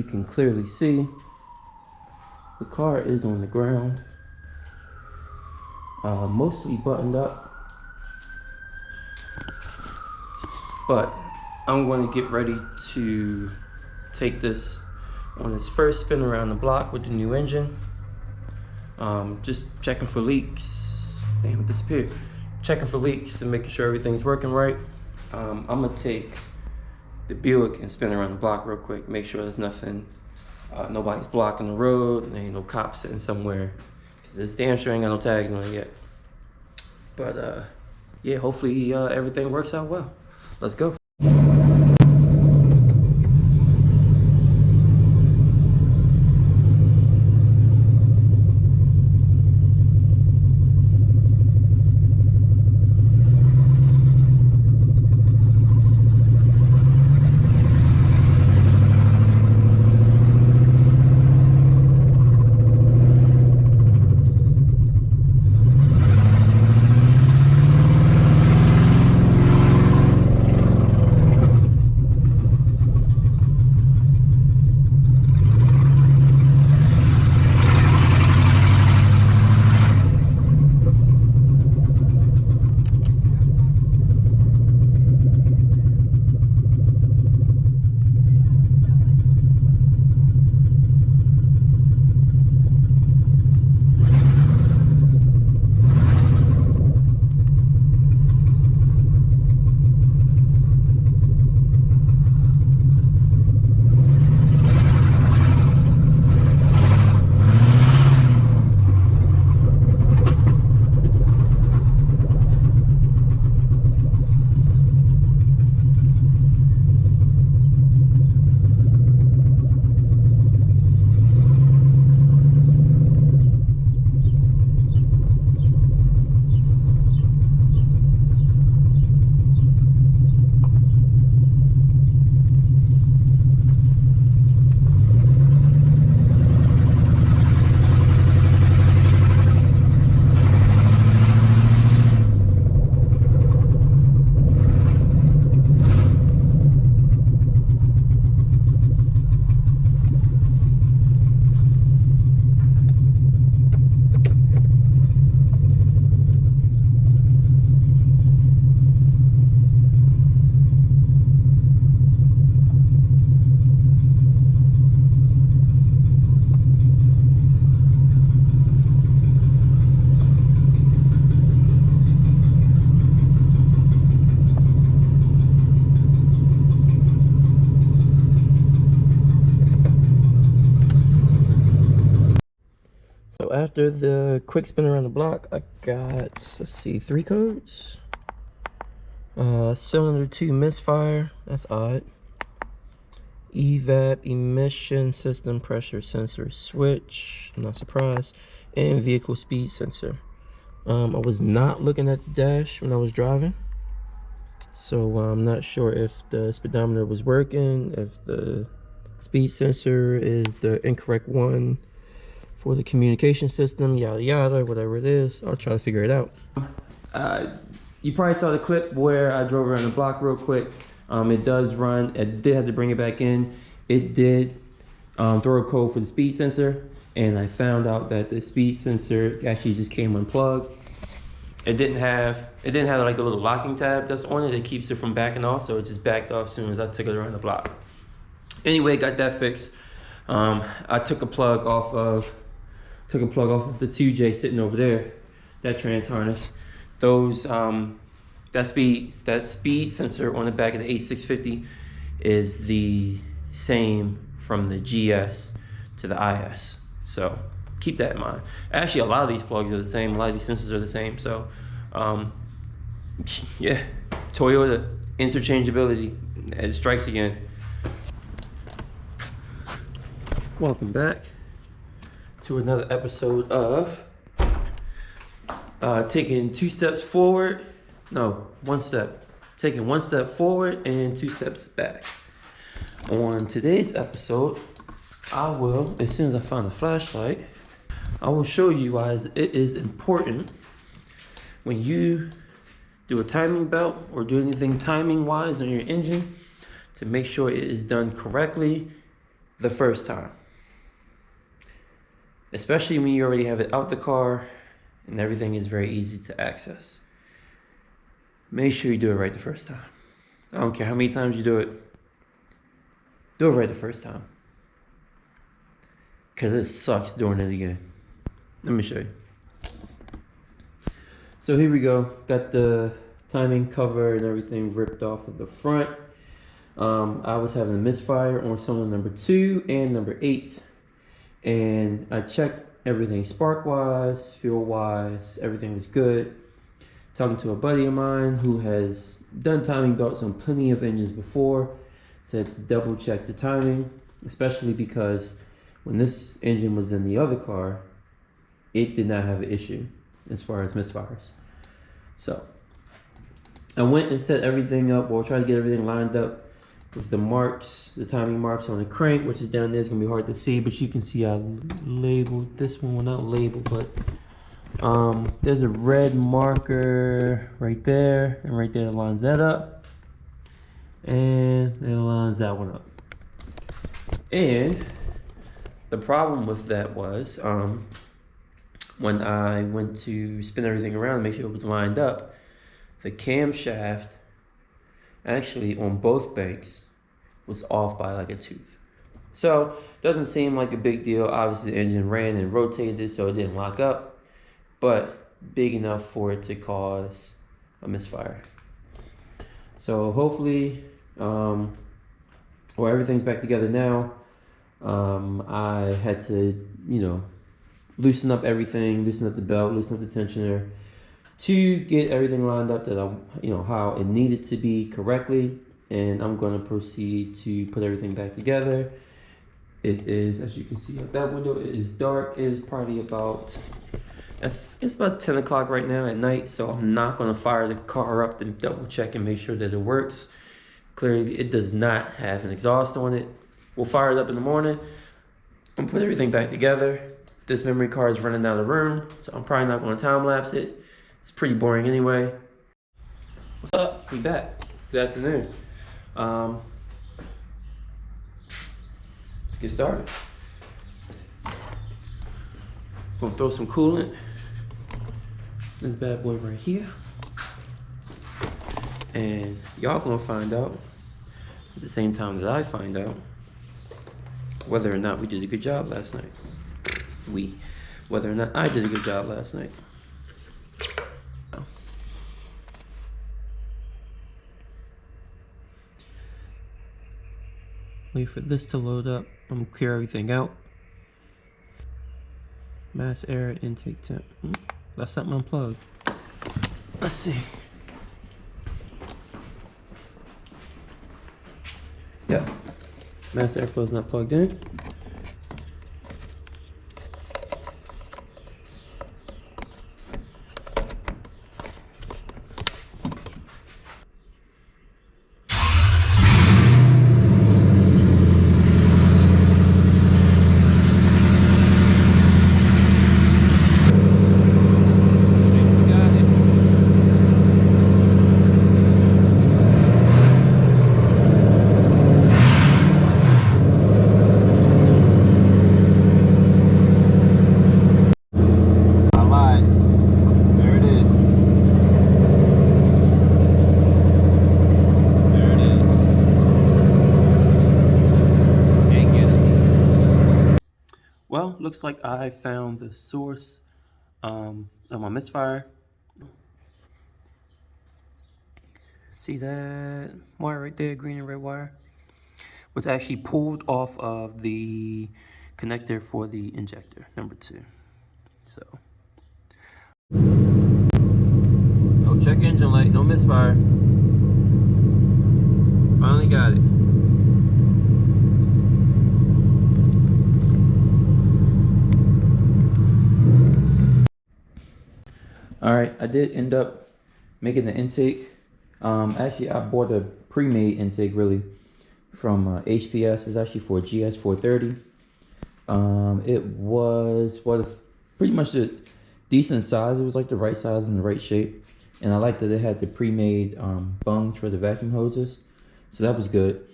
can clearly see, the car is on the ground, mostly buttoned up, but I'm going to get ready to take this on its first spin around the block with the new engine. Just checking for leaks. Damn, it disappeared. Checking for leaks and making sure everything's working right. I'm gonna take the Buick and spin around the block real quick, make sure there's nothing, nobody's blocking the road, and there ain't no cops sitting somewhere, because it's damn sure ain't got no tags on it yet. But yeah, hopefully everything works out well. Let's go. So after the quick spin around the block, I got, let's see, 3 codes. Cylinder 2 misfire, that's odd. EVAP emission system pressure sensor switch, not surprised. And vehicle speed sensor. I was not looking at the dash when I was driving, so I'm not sure if the speedometer was working, if the speed sensor is the incorrect one for the communication system, yada yada, whatever it is. I'll try to figure it out. You probably saw the clip where I drove around the block real quick. It does run. I did have to bring it back in. It did throw a code for the speed sensor, and I found out that the speed sensor actually just came unplugged. It didn't have like the little locking tab that's on it. It keeps it from backing off, so it just backed off as soon as I took it around the block. Anyway, got that fixed. I took a plug off of the 2J sitting over there, that trans harness. Those that speed sensor on the back of the A650 is the same from the GS to the IS. So keep that in mind. Actually, a lot of these plugs are the same. A lot of these sensors are the same. So yeah, Toyota interchangeability, it strikes again. Welcome back to another episode of taking 2 steps forward. No, 1 step. Taking 1 step forward and 2 steps back. On today's episode, I will, as soon as I find a flashlight, I will show you why it is important when you do a timing belt or do anything timing wise on your engine to make sure it is done correctly the first time. Especially when you already have it out the car and everything is very easy to access. Make sure you do it right the first time. I don't care how many times you do it right the first time. Because it sucks doing it again. Let me show you. So here we go. Got the timing cover and everything ripped off of the front. I was having a misfire on cylinder number 2 and number 8. And I checked everything spark-wise, fuel-wise, everything was good. Talking to a buddy of mine who has done timing belts on plenty of engines before, said to double check the timing, especially because when this engine was in the other car, it did not have an issue as far as misfires. So I went and set everything up, or tried to get everything lined up with the marks, the timing marks on the crank, which is down there. It's gonna be hard to see, but you can see I labeled this one. Well, not labeled, but there's a red marker right there, and right there it lines that up, and it lines that one up. And the problem with that was when I went to spin everything around and make sure it was lined up, the camshaft actually on both banks was off by like a tooth. So doesn't seem like a big deal. Obviously the engine ran and rotated, so it didn't lock up, but big enough for it to cause a misfire. So hopefully, everything's back together now. I had to, loosen up everything, loosen up the belt, loosen up the tensioner to get everything lined up that how it needed to be correctly. And I'm going to proceed to put everything back together. It is, as you can see out that window, it is dark. It is probably it's about 10 o'clock right now at night, so I'm not going to fire the car up and double check and make sure that it works. Clearly, it does not have an exhaust on it. We'll fire it up in the morning and put everything back together. This memory card is running out of room, so I'm probably not going to time lapse it. It's pretty boring anyway. What's up? We back. Good afternoon. Let's get started. Gonna throw some coolant. This bad boy right here. And y'all gonna find out at the same time that I find out whether or not we did a good job last night. Whether or not I did a good job last night. Wait for this to load up. I'm gonna clear everything out. Mass air intake temp. Left something unplugged. Let's see. Yep. Mass airflow is not plugged in. Well, looks like I found the source of my misfire. See that wire right there, green and red wire? Was actually pulled off of the connector for the injector, number 2. So, oh, check engine light, no misfire. Finally got it. All right, I did end up making the intake. Actually, I bought a pre-made intake really from HPS. It's actually for a GS430. It was pretty much a decent size. It was like the right size and the right shape. And I liked that it had the pre-made bungs for the vacuum hoses. So that was good.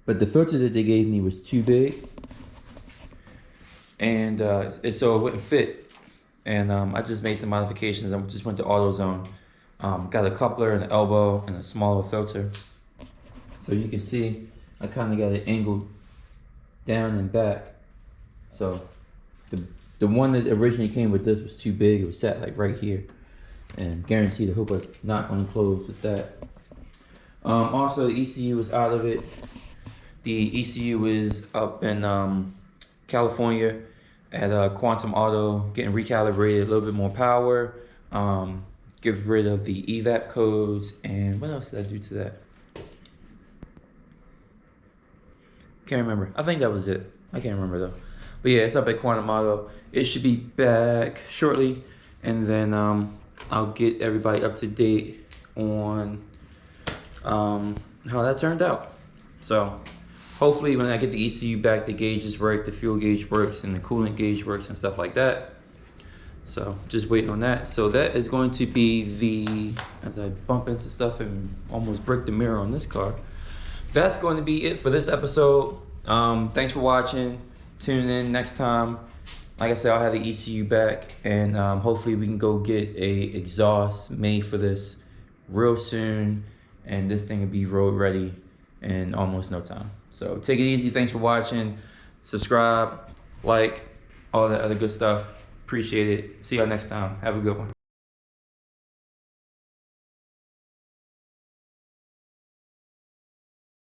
but the filter that they gave me was too big, and so it wouldn't fit. And I just made some modifications. I just went to AutoZone. Got a coupler and an elbow and a smaller filter. So you can see I kind of got it angled down and back. So the one that originally came with this was too big. It was sat like right here, and guaranteed the hoop was not going to close with that. Also, the ECU was out of it. The ECU is up in California at Quantum Auto, getting recalibrated, a little bit more power, get rid of the evap codes, and what else did I do to that? Can't remember. I think that was it. I can't remember though. But yeah, it's up at Quantum Auto. It should be back shortly, and then I'll get everybody up to date on how that turned out. So hopefully when I get the ECU back, the gauges work, the fuel gauge works, and the coolant gauge works and stuff like that. So just waiting on that. So that is going to be the, as I bump into stuff and almost break the mirror on this car, that's going to be it for this episode. Thanks for watching. Tune in next time. Like I said, I'll have the ECU back, and hopefully we can go get a exhaust made for this real soon, and this thing will be road ready in almost no time. So take it easy. Thanks for watching. Subscribe, like, all that other good stuff. Appreciate it. See y'all next time. Have a good one.